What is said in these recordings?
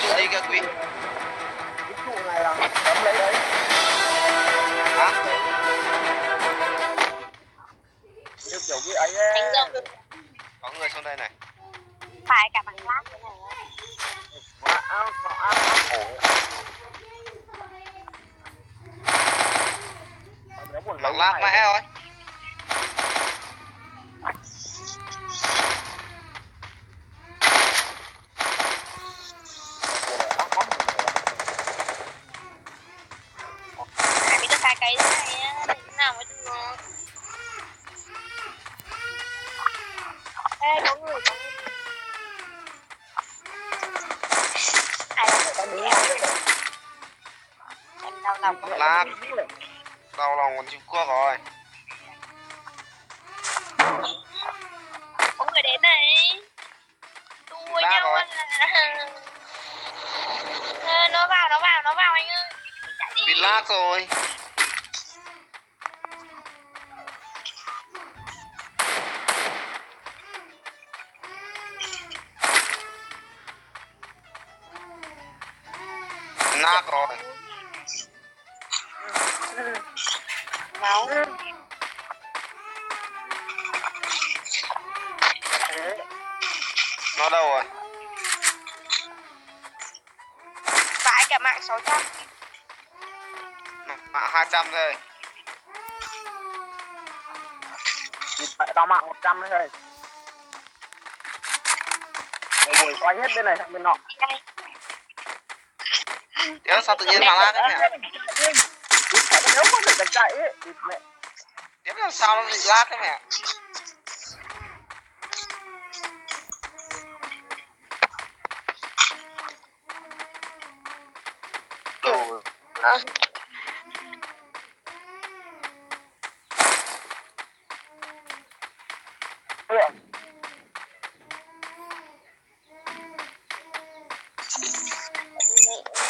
trụ gì kìa quý? Cái trụ này là cấm lấy đấy. Hả? Như kiểu cái ấy ấy. Có người xuống đây này. Phải cả bằng lát thế này. Áo cổ. Bằng lát mẹ rồi. Bị tất cả cái này á, thế nào mới được. Ê, có người. Ai là người ta đứng lại. Em đau lòng. Bằng lát. Đau lòng còn Trung Quốc rồi. Có người đến này. Đua nhau là... Nó vào anh ơi. Bị lag rồi. Lag rồi. Máu. Nó đâu rồi? Vãi cả mạng 600. Mạng 200 thôi. Tao mạng 100 đấy thôi. Buổi quay hết bên này sang bên nọ. Thế sao tự nhiên mà lag thế mẹ? Nếu có thể chạy ấy thì mẹ. Tiếp làm sao nó bị lag thế mẹ? Đồ.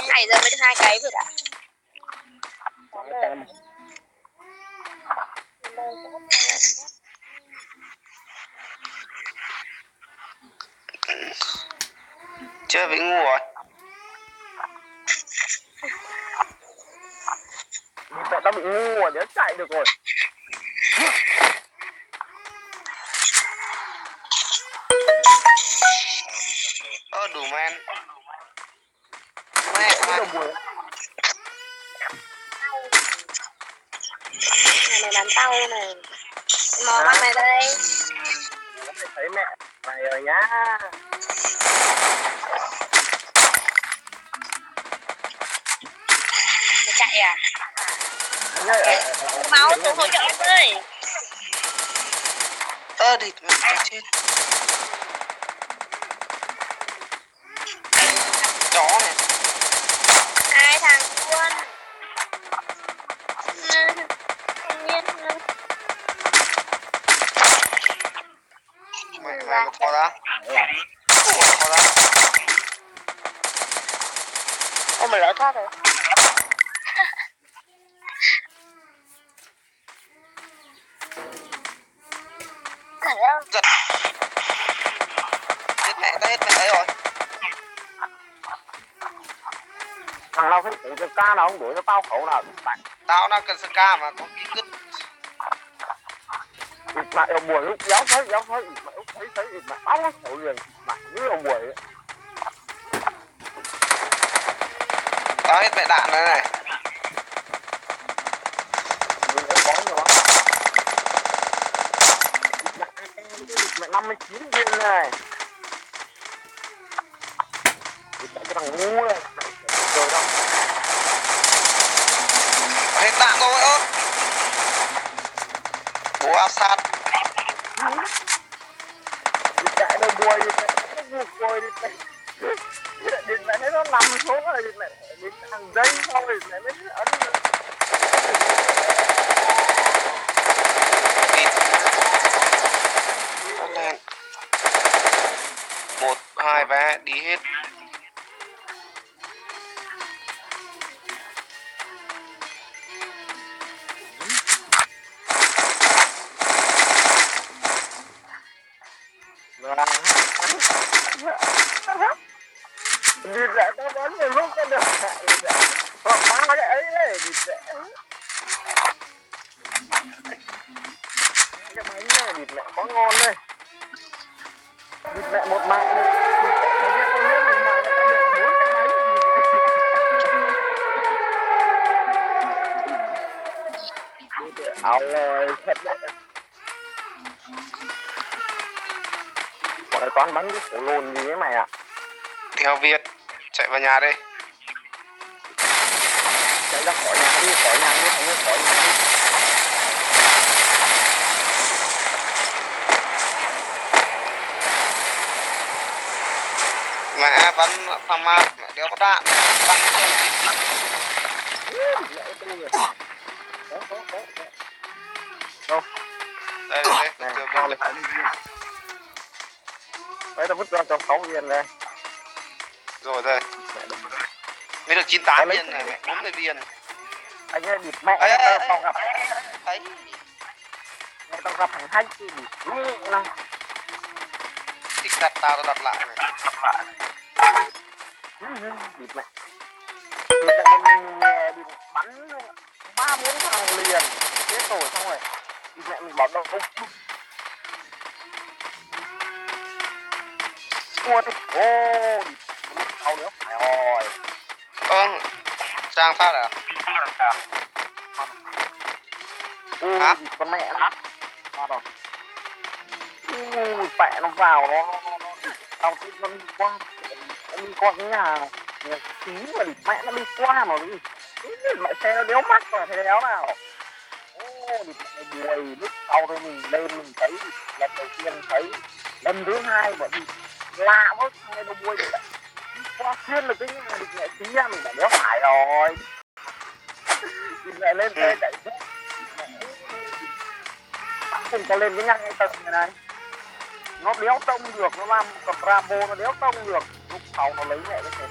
Nãy giờ mới được 2 cái rồi đã. Chơi với ngu rồi. Mẹ tao bị ngu rồi, đéo chạy được rồi. Đủ men. Mẹ Cái buổi này bán tao này. Mò băng này đây. mày thấy mẹ mày rồi nhá. Mày chạy à? Okay. Máu xuống hỗ trợ em ơi. Địt mẹ chết. Chó này. 2 thằng luôn. Không biết nữa. Mẹ nó khó ra. Khó ra. Ô mày lỡ thoát rồi. Giật. Hết mẹ đấy rồi. Thằng nào phải tự ca nào không đuổi nó tao khẩu nào bạn. Tao đang cần ca mà có ký cứt. Mà ở buổi lúc giáo thấy mà tao nó khẩu liền mà như ở buổi ấy. Tao hết mẹ đạn rồi này. Mình em có nhiều lắm. Mẹ 59 viên này. Cái thằng ngu này. Rồi đâu. Hết đạn rồi ơ. Bố áp sát. Đi chạy đâu bùi đi mẹ. Nó buộc bùi đi mẹ. Điện mẹ thấy nó nằm xuống rồi điện mẹ. Điện thằng dây sau rồi mẹ mới ấn nữa. Lên. 1, 2 vé đi hết. Đi lại đó này địt mẹ có ngon đây. Địt mẹ một mạng đi. Áo rồi thật đấy. Bọn này toàn bắn cái khổ lồn gì ấy mày ạ. Theo Việt chạy vào nhà đây. Chạy ra khỏi nhà đi, khỏi nhà đi, khỏi nhà đi. Mẹ bắn thằng ma mẹ đéo có đạn bắn Đâu? đây Này, chưa tao biết lại đi viên. Đấy, tao vứt ra cho 6 viên đây. rồi đây mới được 98 viên này mẹ 40 viên Anh ơi, địt mẹ, tao gặp. thấy Tao gặp thằng hack thì địt mẹ. thích đặt tao đặt lại này Địt mẹ. Địt mẹ mình bắn 3-4 thằng liền. Chết rồi xong rồi. Địt mẹ mình bảo đâu không. Ua thì ô địt tao nữa phải rồi. Trang phát à Ui, hả con mẹ nó. Ra rồi. Ui, mẹ nó vào nó tao thấy nó đi qua. Nó đi qua cái nhà tí mà địt mẹ nó đi qua mà đi. Mẹ xe nó đéo mắt mà thế đéo nào. Ô, địt mẹ buồn. Lúc sau đây mình lên mình thấy lần đầu tiên thấy. Lần thứ hai bởi vì lạ quá thằng này nó buồn vậy. Qua xuyên được cái nhà địt mẹ tí ra mình đã đéo phải rồi. Địt mẹ lên xe chạy xuống. Cùng có lên cái nhăn ngay tầng này này. Nó đéo tông được, nó làm cặp Bravo nó đéo tông được. Lúc sau nó lấy mẹ cái xe.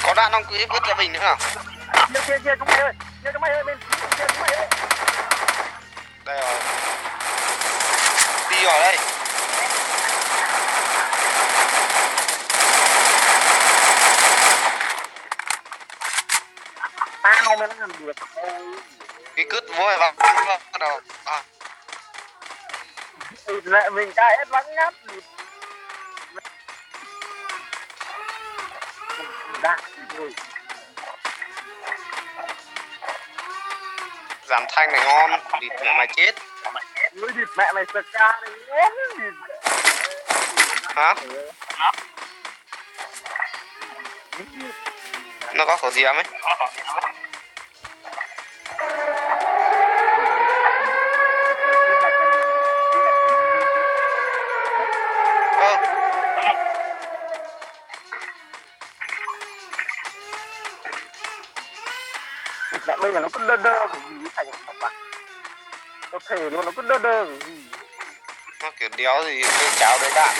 có đạn không cứ vứt cho mình nữa nào Kia chúng mày ơi, kia chúng mày ơi, bên kia chúng mày ơi. đây rồi đi ở đây Tao mới làm được thôi. cái cứt vô vào bắt đầu Lại mình cay hết vắng ngắt. Đạn rồi. giảm thanh này ngon địt mẹ mày chết Ui địt mẹ mày sờ ca này ngon địt. hả nó có khẩu diếm ấy Mẹ bây giờ nó cứ đơ cái gì thành học à. Tôi thề luôn nó cứ đơ cái gì. nó kiểu đéo gì cái cháo đấy đạn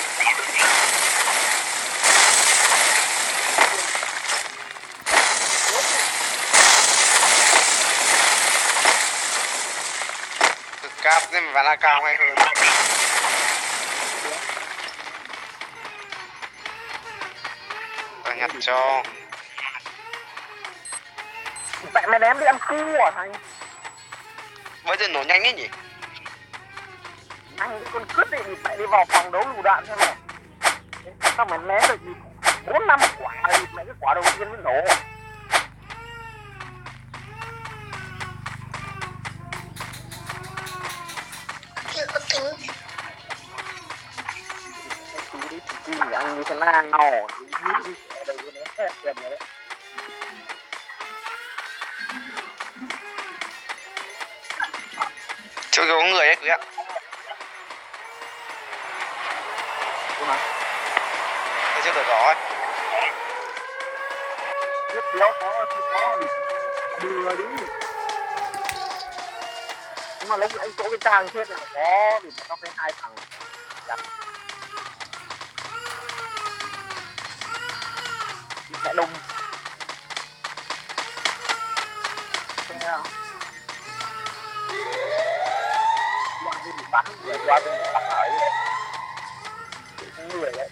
cực cáp nên mà là cao hay hơn ta nhặt cho Mẹ mày ném đi ăn cu à thằng. bây giờ nổ nhanh ấy nhỉ Anh con cứt đi mẹ đi vào phòng đấu lựu đạn xem này. Sao mày ném được gì 4-5 quả thì mẹ cái quả đầu tiên mới nổ. chưa có tính. Đi ăn như thế nào. Đi ở đây nó hết tiền rồi đấy. chỗ có người ấy quý ạ thấy chưa rõ ấy Rất đéo có đưa đi. Nhưng mà lúc anh chỗ cái trang chết là có thì nó phải 2 thằng đặt. Mẹ đông. Xem nào. Qua đi bắn, qua đi bắn hỏi đấy. Người đấy.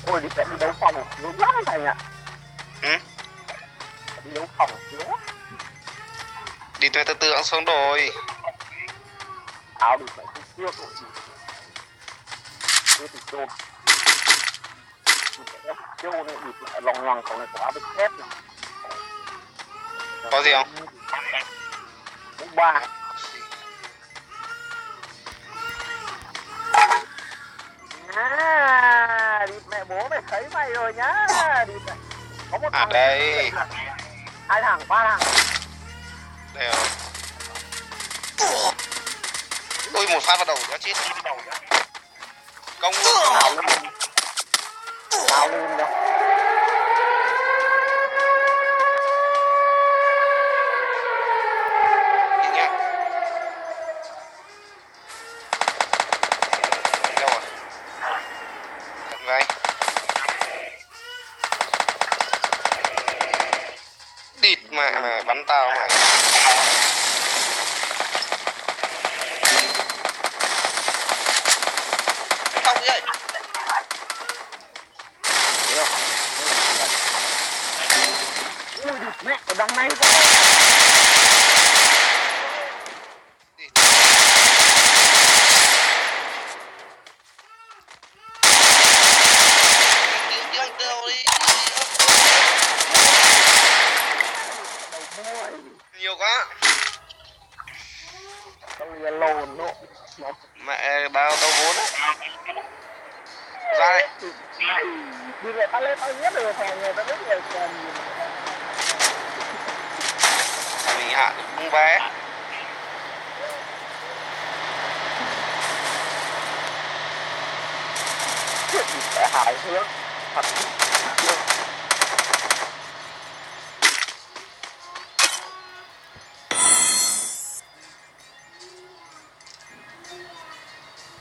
Ôi đi đi đấu phòng, nó lắm thầy ạ. ừ? yếu phòng chứ. Đi về tư tưởng xuống rồi. Áo đi phải chưa cũng gì. Chưa thì chôn. Chôn này bịt lại lòng ngoằng khẩu này của áo bích thép này. Có gì không? Mũ ba. Đi mẹ bố mày thấy mày rồi nhá. Đi mẹ. Có một thằng đây. 2 thằng, 3 thằng. Đây rồi. Ôi một phát vào đầu nó chết. Công luôn. Tao lên đâu. Đi nhá. Đâu rồi? Cận về anh. Địt mẹ mày bắn tao mày. Không vậy. Ui mẹ ở đằng này ra. Cứu anh đâu đi. Nhiều quá. Tao lìa lồn nó. Mẹ bao đâu vốn á. Ra đây. Đi về tao lên tao biết được thằng người tao biết nhiều tiền gì. Mình hạ cũng bé. Chuyện gì sẽ hài hước thật.